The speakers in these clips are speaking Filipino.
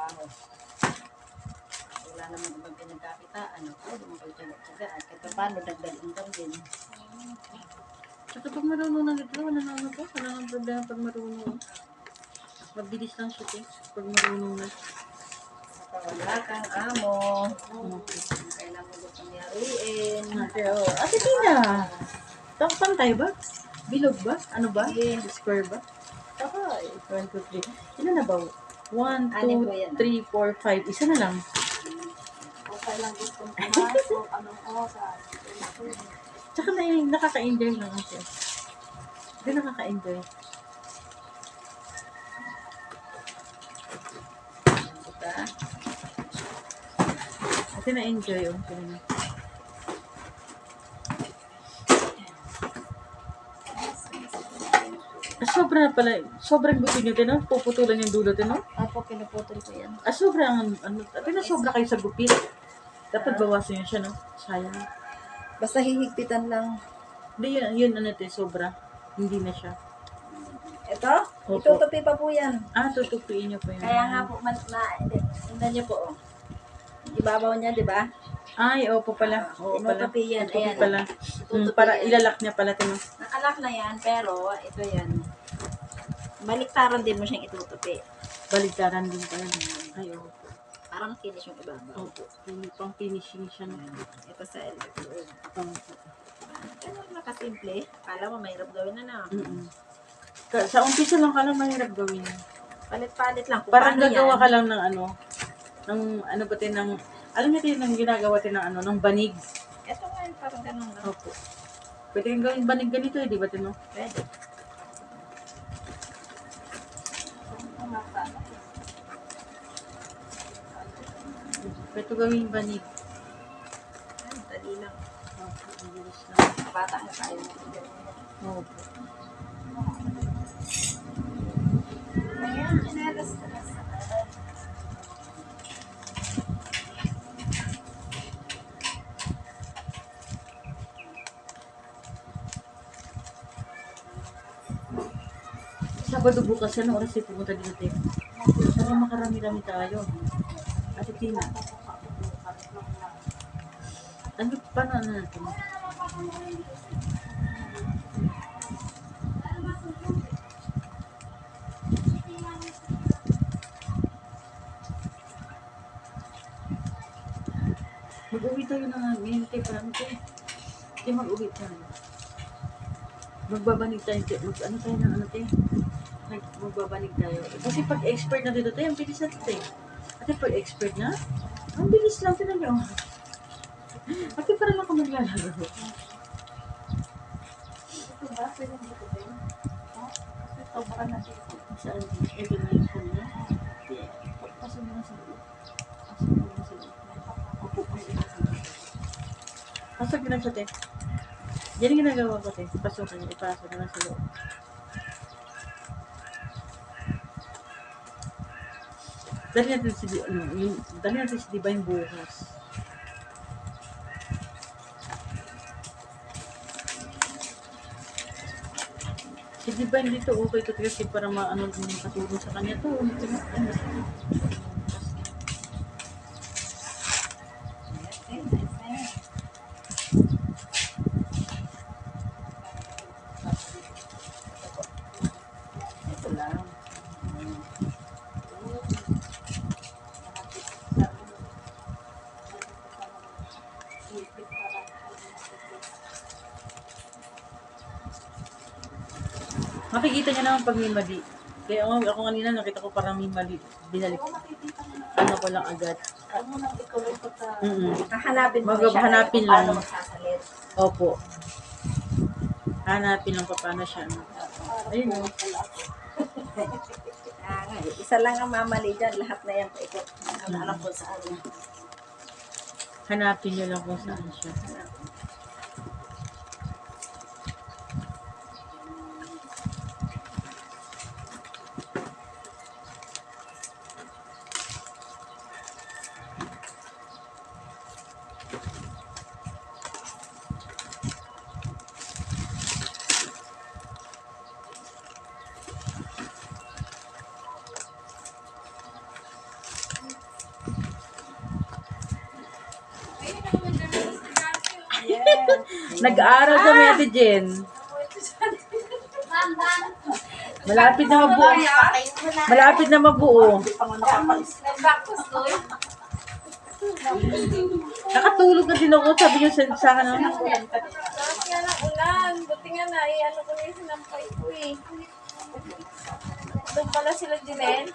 trabaho. Wala naman ibang pinagkakitaan. Pwede mo pagtsaga-tsagaan. Kahit pa paano, dagdag income din. At pag marunong na dito, wala na ano po. Wala nang problema pag marunong. Mabilis lang siya eh. Pag marunong na. Wala kang amo. Kailan mo gusto niyariin. Ate Tina! Pantay ba? Bilog ba? Ano ba? Square ba? Okay. 1, 2, 3. Ilan na ba? 1, 2, 3, 4, 5. Isa na lang. Okay lang gustong pumasok. Anong oras? Tsaka nakaka-enjoy lang ate. Hindi nakaka-enjoy. Diba? Ate na-enjoy yung sobra pala, sobrang gusto nyo, no? Puputulan yung dulo, no? Apo, pinuputol ko yan. Sobrang, sobra kayo sa gupit. Dapat bawasan yun siya, no? Sayang. Basta hihigpitan lang. Hindi, yun, sobra. Hindi na siya. Ito? Opo. Itutupi pa po yan. Tutupiin nyo po yun. Kaya nga po, tingnan niyo po, oh. Ibabaw niya, di ba? Ay, opo pala. Oo pala. Tinutupi yan. Tutupi Ayan. pala. Tutupi Para yan. ilalak niya pala, tino. Nakalak na yan, pero ito yan. Baliktaran din mo siyang itutupi. Baligtaran din pala. Ay, opo. Parang finish yung ibabaw. Opo. Pang finishing siya. No? Ito sa electrode. Opo. Ganun na kasimple. Kala mo mahirap gawin na na. Sa umpisa lang ka lang mahirap gawin. Palit-palit lang. Kung Parang paano gagawa yan. ka lang ng ba din ng, alam niyo din ng ginagawa din ng banig. Ito nga yun, parang ganun lang. Opo. Pwede kang gawin banig ganito di ba tino? Pwede. Pwede gawin banig. Ay, dali lang. Opo, ang bilis lang. Bata na tayo. Opo. Ayan, sinalas na. Sabado bukas yan, oras ay pumunta dito tayo. Para makarami-rami tayo. Ate Tina. Paano natin? Mag-uwi tayo na nga. Ngayon tayo parang tayo. Tayo mag-uwi tayo. Magbabanig tayo. Ano tayo ng ano tayo? Magbabanig tayo. Kasi pag expert na dito tayo, ang bilis natin tayo. Ate pag expert na, ang bilis lang tayo nyo. Ate para lang ako maglalaro. Ito ba? Pwede mo ito din? Ito baka na dito. Saan? Ito na yung phone na. Pasok mo na sa loob. Pasok mo na sa loob. Pasok mo na sa te. Yan yung ginagawa ko te. Pasok na niya. Ipasok na sa loob. Dali natin si Diba yung bukas. Si Diba hindi to okay to kasi para makatulong sa kanya to. Ito lang. Makikita niya naman pag may mali. Kaya ako kanina nakita ko parang may mali. Binalik. Ano ko lang agad. Ano nang ikaw ay pagka... Hahanapin mo siya. Hanapin Paano lang. magsasalit. Opo. Hanapin lang paano siya. Ayun o. Isa lang ang mamali dyan. Lahat na yan paikot. Alam ko saan yan. Hanapin niyo lang kung saan siya. Nag-aaral kami, Ate Jen. Malapit na mabuo. Malapit na mabuo. Nakatulog na din ako. Sabi niyo sa akin. Tapos nga ng ulan. Buti nga na, ano ko yung sinampay ko eh. Doon pala sila Jinel.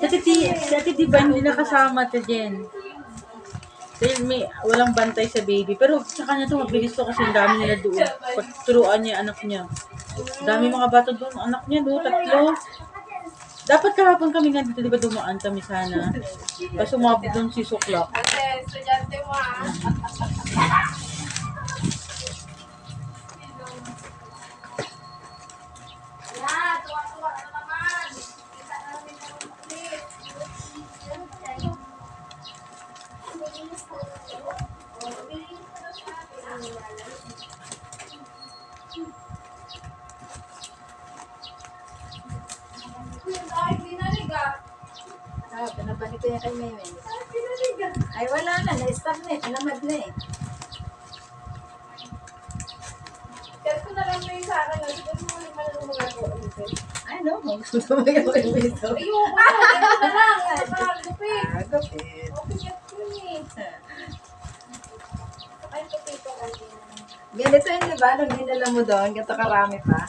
Si Ate Diba hindi nakasama, Ate Jen. Dahil walang bantay sa baby. Pero sa kanya to mabilis to kasi ang dami nila doon. Pagturuan niya anak niya. Dami mga bata doon. Anak niya doon, 3. Dapat kahapon kami nga dito, di ba dumaan kami sana. Kaso umabot doon si Suklak. Kasi, estudyante mo ah. Yan, tuwa-tuwa na naman. Kita namin ang ulit. Ay, dinalig ah. Pinabalik ko yan kay Meme. Ay, dinalig ah. Ay, wala na. Na-stop na eh. Pinamad na eh. Kaya ko na lang na yung sa akin. Siguro mo naman ang magagawa dito. Ay, no. Gusto mo yung ito. Ayun pa, ganito na lang. Nakagupit. Agapit. Okay, get ko eh. Ay, kapito ka din. Ganito yun, di ba? Nung dinala mo doon, ganito karami pa.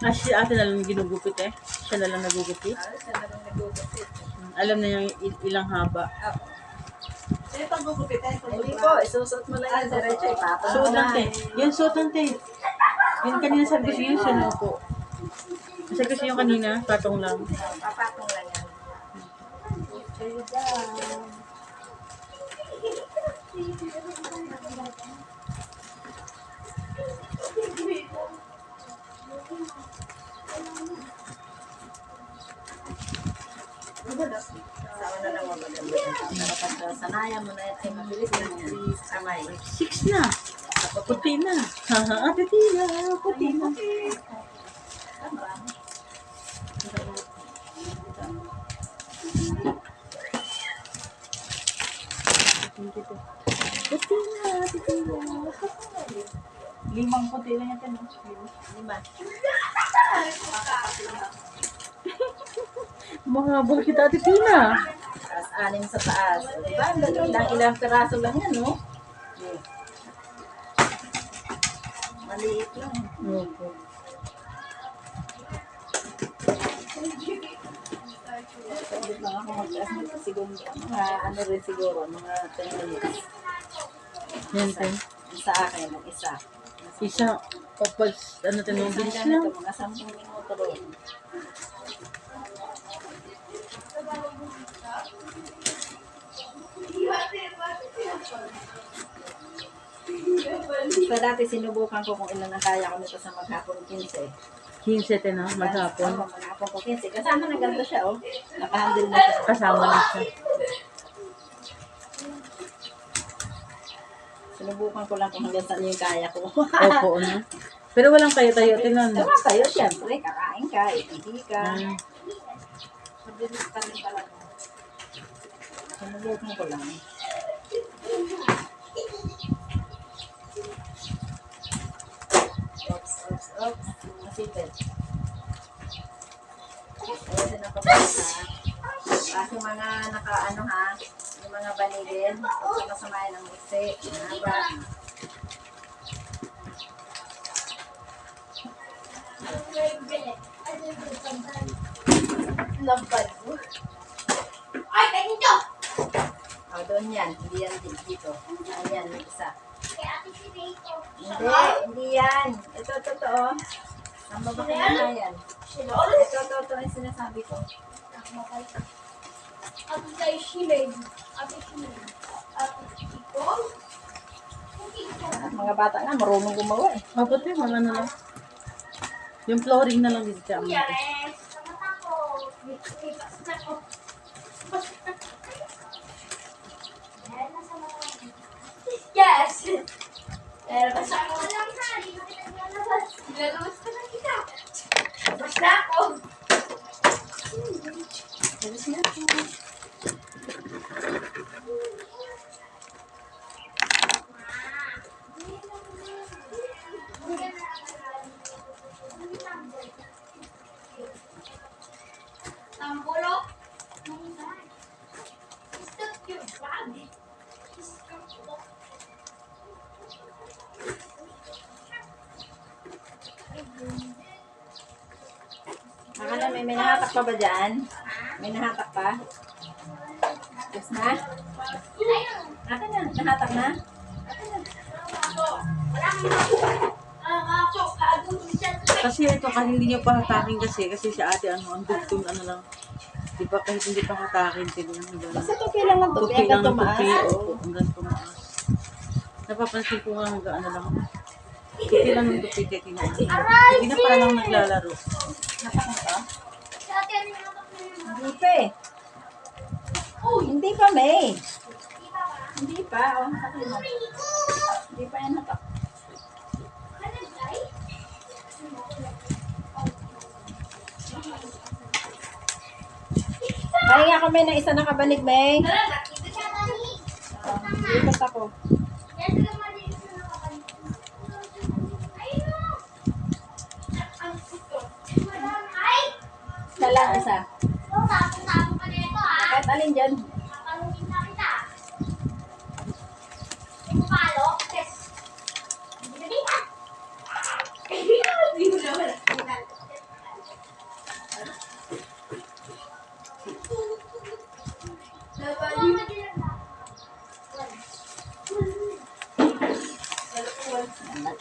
Si ate na lang ginugupit eh. Siya na lang nagugupit. Siya na lang nagugupit. Alam na yung ilang haba. Ako. Sino pang gugupitin? Hindi po, isusot mo lang yung diretso. Ipapang mo Suot na. lang, te. Yan, suot lang, te. Yun kanina sabi ko siya yung sinuko. Sabi ko siya yung kanina, patong lang. Papatong lang yan. Sama na lang magaganda. Dapat sanayan mo na yan. Ay, mabilis lang yan. Samay. 6 na. Puti na. Haha, ate Tina, puti na. Puti na, ate Tina. 5 puti lang yan, no? 5. Mahabol kita, ate Tina. Taas, 6 sa taas. Diba? Ilang peraso lang yan, no? Maliit lang. Opo. Pwede lang ako siguro, mga ano rin siguro, mga 10 minutes. Yan, te. Sa akin, mag-isa. Isa, kapag, ano, tinong bilis lang. Mga 10 minuto rin. So dati sinubukan ko kung ilan ang kaya ko nito sa maghapon 15. 15, te, no? Maghapon. Oo, maghapon ko 15. Kasama na ganito siya, oh. Nakahandle na siya. Kasama lang siya. Sinubukan ko lang kung hanggang saan yung kaya ko. Opo, no? Pero walang kayo-tayo, te, no? Tama kayo, syempre. Kakain ka, ipihi ka. Ah, Mabilis pa rin talaga. Sinubukan ko lang. Oops. Masipit. Pwede na pa ba ha? Kasi mga naka-ano ha, yung mga vanillin, huwag masamayan ng mixi. Haba. Lampad mo. Ay, kayo nito! O, doon yan. Hindi yan dito. Ayan, may isa. Kaya ate si Rito. Hindi yan. Ito, totoo. Ang babaki na yan. Ito yung sinasabi ko. Ate tayo Shilay. Ate Shilay. Ate Ikong. Mga bata nga, marunong gumawa eh. opo, te, mga ano lang. Yung flooring na lang dito sa amin. Yares. Sa mata ko. Lipas na ko. Yes! Pero basta ako lang ha. Di ba kita nilalabas? Nilalabas ka na kita. Basta ako. may nahatak pa ba dyan? May nahatak pa? Yes na? Akin na, nahatak na? Kasi ito, kahit hindi niyo pa hatakin kasi si ate ang dugtong lang. Di ba kahit hindi pa hatakin, tignan mo gano'n. Basta tupi lang ang tupi, Tupi lang hanggang ng tupi, tumaas. opo, hanggang tumaas. Napapansin ko nga hanggang tupi lang ng tupi, titignan mo. Hindi na para lang naglalaro. Napak mo to? Hindi pa eh. Hindi pa, May. Hindi pa. Oh, hatak mo. Hindi pa yan hatak. Kaya nga kami ng isa nakabanig, May. Lipat ako. Isa lang, isa. Kahit alin dyan.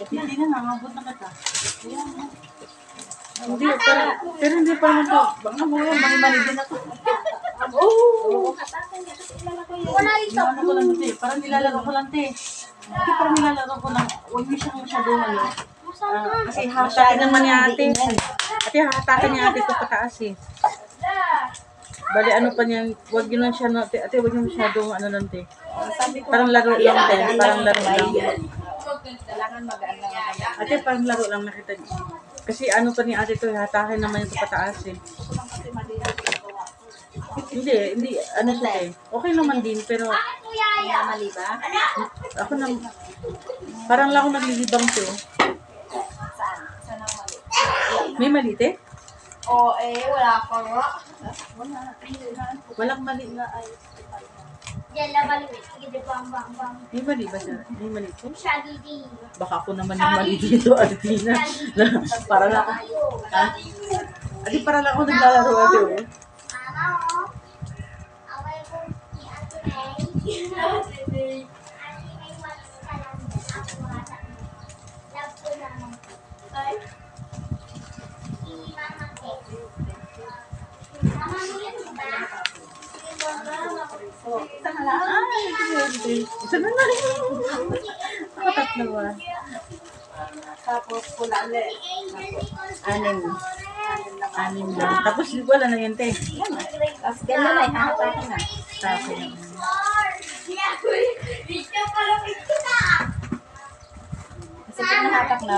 Hindi na, nangabot na kita. Hindi, pero hindi pa naman to. Baka mo yan, mali-mali din ako. Oo, hatakan niya. Kasi ilala ko yun. Ano ko lang ito parang nilalaro ko lang ito Hindi parang nilalaro ko lang. Huwag niyo siyang masyadong kasi hatakin naman ni ate. Ate, hatakin ni ate ito pataas Bali, ano pa niyan, huwag yun lang siya, ate, huwag yun masyadong lang Sabi ko, Parang laro lang parang laro lang. kailangan magaan lang ako. Ate, parang laro lang nakita niyo. Kasi ano pa ni ate to, hatakin naman ito pataas Hindi, ano siya Okay naman din, pero Mali ba? ako na, parang lang ako naglilibang to. Saan? Saan ang mali? May mali, te? Oo, wala pa nga. Walang mali na ay. Yan, labaluwi. Sige, di bang, bang, bang. May mali ba siya? May mali to? Shaggy. Baka ako naman yung mali dito, Artina. Para lang ako. Ha? Adi, para lang ako naglalaro ate. Mama, oh. Away ko si Ate May. Ate May, walis ka lang. Ako wala. Love ko naman. Okay? Si Mama Kate. Mama mo yun, ba? Si Mama. Isa na lang. Isa na lang. Ako tatlo ba? Tapos pula ulit. Anim. Anim lang. Tapos wala na yan, te. Yan na. Tapos ganyan na, hahatakin na. Tapos na. Kasi pag nahatak na,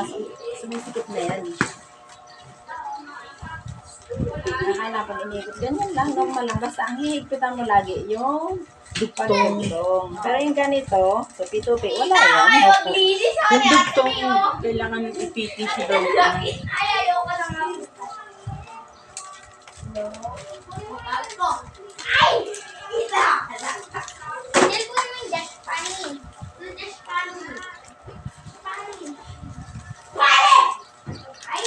sumisikip na yan. Nakahanapan inikot. Ganyan lang, normal lang. Basta ang hihigpitan mo lagi yung dugtong. Pero yung ganito, tupi-tupi, wala yan. Opo. Yung dugtong, kailangan ipiti siya daw. Ayoko na nga. Ay! Isa! Yan po naman yung dash pani. Yung dash pani. Pani. Pani! Ay!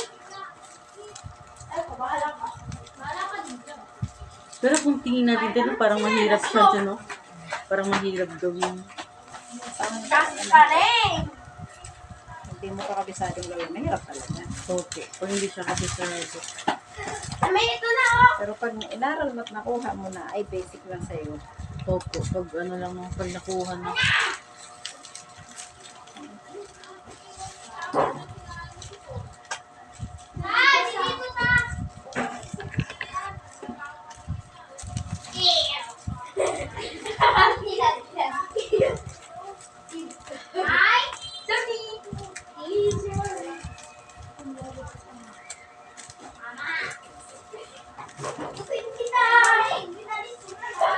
Ay, bahala ka. Bahala ka dito. Pero kung tingin natin dito, parang mahirap siya dyan, no? Parang mahirap gawin. Dash pani! Hindi mo ka kabisadong gawin. Mahirap talaga. Okay. Pag hindi siya kasi sa May ito na oh! Pero pag inaral mo at nakuha mo na, ay basic lang sa'yo. Opo. Pag ano lang, pag nakuha na. Ah, dito na! Ay! Sorry! Mama! Gusin kita! Binalis mo na ba?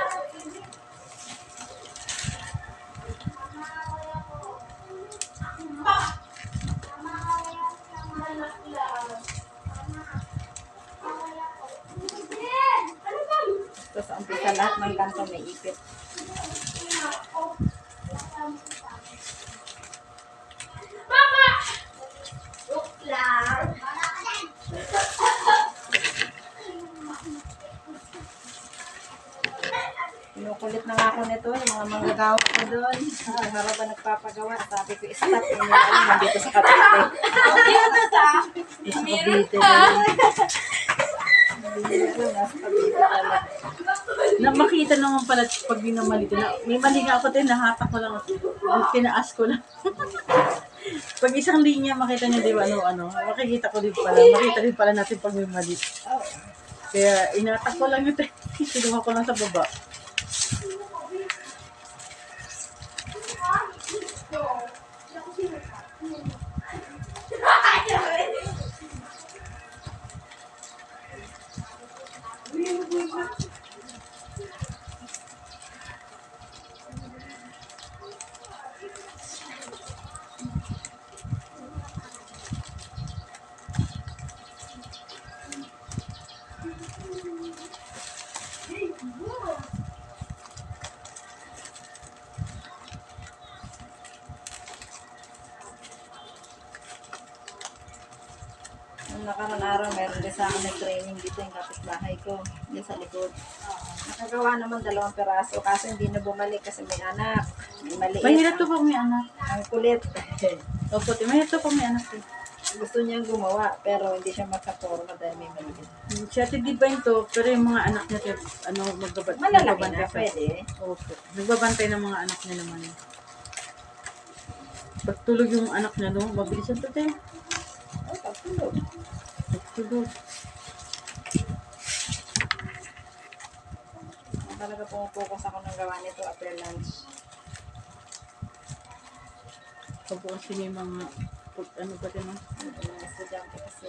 Mama, wala ko. Mama, wala ko. Mama, wala ko. Ano ba? Tapos sa umpisa lahat ng kanto may ipit. Mama! Joke lang. nito, yung mga manggagawa ko doon. Harap ba nagpapagawa? Sabi ko, stop. Yung alam, nandito sa Cavite. Sa Cavite na. Hindi alam, nasa Cavite pala. Na makita naman pala pag binamali ko na. May mali nga ako din, nahatak ko lang. Pinaas ko lang. Pag isang linya, makita niyo, di ba, ano, makikita ko din pala. Makita din pala natin pag may mali. Kaya inatak ko lang yun. Sinuha ko lang sa baba. Nung nakarang araw, meron din sa akin nag-training dito yung kapitbahay ko. Dito sa likod. Nakagawa naman 2 peraso kaso hindi na bumalik kasi may anak. May maliit. Mahirap to pag may anak. Ang kulit. Opo, mahirap to pag may anak. Gusto niyang gumawa pero hindi siya makaporma dahil may maliit. Si Ate Divine to, pero yung mga anak niya, ano, Malalaki na, sa- pwede. Opo. Nagbabantay ng mga anak niya naman. Pag tulog yung anak niya, no, mabilis yan to, te. Oh, pagtulog. Pag tulog. Talaga pumupokus ako ng gawa nito after lunch. Pag po kasi may mga, ano ba din, no? Mga estudyante kasi.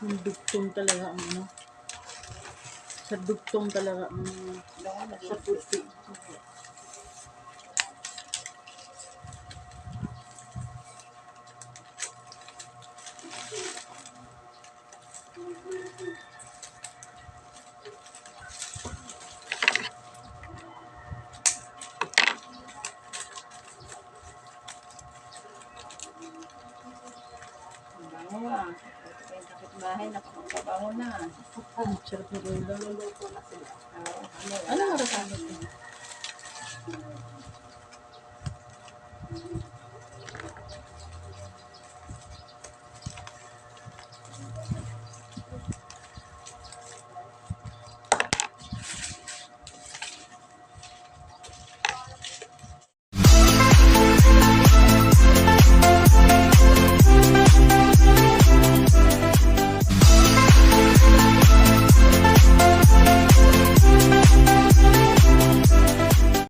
Yung dugtong talaga ang ano. Sa dugtong talaga ang sa puti. Bango ah. Ito yung kapitbahay, napakabango na. Ang sarap na ulo. Luluto na sila. Ano oras ano ito?